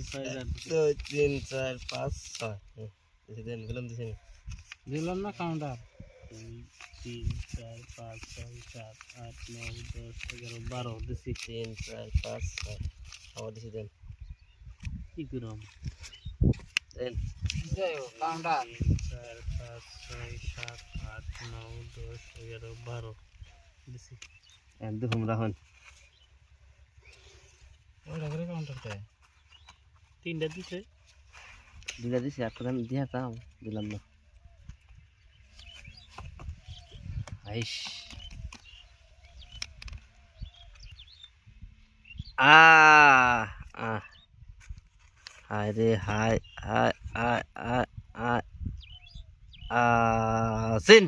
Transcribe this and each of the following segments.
দুই তিন চার পাঁচ ছয় দেন গেলাম দিছি দিলাম না কাউন্টার 2 3 4 5 6 7 8 9 10 11 12 দিছি 3 4 5 6 আবার দিছি দেন কি করম দেন কাউন্টার 4 5 6 7 8 9 10 11 12 দিছি একদম রাখুন ওটা করে কাউন্টারতে তিনটা দিছে দুইটা দিছি আর প্রধান দিয়া তাও দিলাম না আইস আ আ হায় রে হায় হায় হায় হায় হায় সিন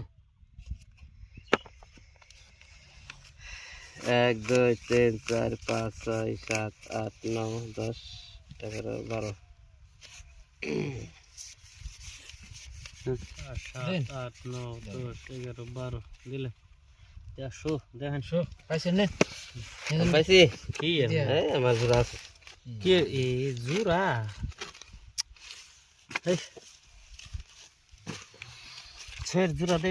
1 2 3 4 5 6 7 8 9 10 11 12 7 8 9 10 11 12 দিলে 100 দেখেন পাইছেন না পাইছি কি এই আমার জোড়া আছে কে এ জুরা এই ছেড় জুরা দে